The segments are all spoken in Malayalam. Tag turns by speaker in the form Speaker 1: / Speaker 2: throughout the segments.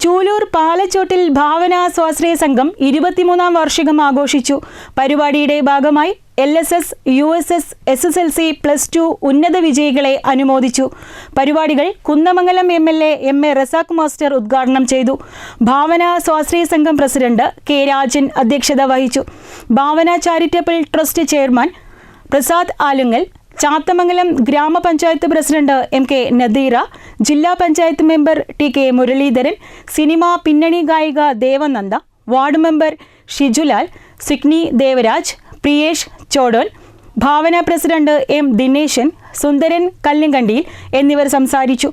Speaker 1: ചൂലൂർ പാലച്ചോട്ടിൽ ഭാവന സ്വാശ്രയ സംഘം 23ാം വാർഷികം ആഘോഷിച്ചു. പരിപാടിയുടെ ഭാഗമായി LSS, USS, SSLC, +2 ഉന്നത വിജയികളെ അനുമോദിച്ചു. പരിപാടികൾ Kunnamangalam MLA MA Razak master ഉദ്ഘാടനം ചെയ്തു. ഭാവന സ്വാശ്രയ സംഘം പ്രസിഡന്റ് K. രാജൻ അധ്യക്ഷത വഹിച്ചു. Bhavana charitable trust chairman Prasad Alungal, Chathamangalam grama panchayat president MK Nadeera, ജില്ലാ panchayat member TK Muraleedharan, cinema പിന്നണി ഗായിക Devananda, ward member Shijulal, Signi Devaraj, Priyesh Chodon, Bhavana president M. Dineshan, Sundaran Kallunkandiyil എന്നിവർ സംസാരിച്ചു.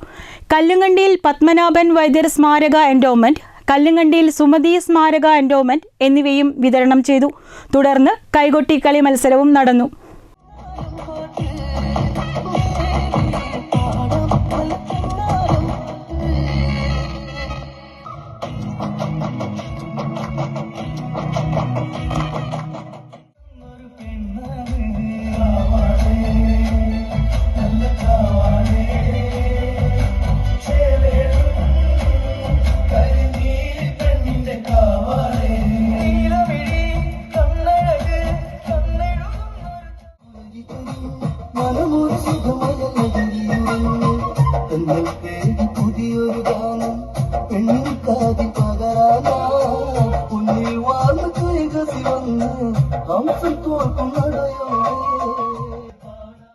Speaker 1: കല്ലുങ്കണ്ടിയിൽ പത്മനാഭൻ വൈദ്യർ സ്മാരക എൻഡോമെന്റ്, കല്ലുങ്കണ്ടിയിൽ സുമതി സ്മാരക എൻഡോമെന്റ് എന്നിവയും വിതരണം ചെയ്തു. തുടർന്ന് കൈകൊട്ടിക്കളി മത്സരവും നടന്നു.
Speaker 2: പുതിയൊരു ഗാനം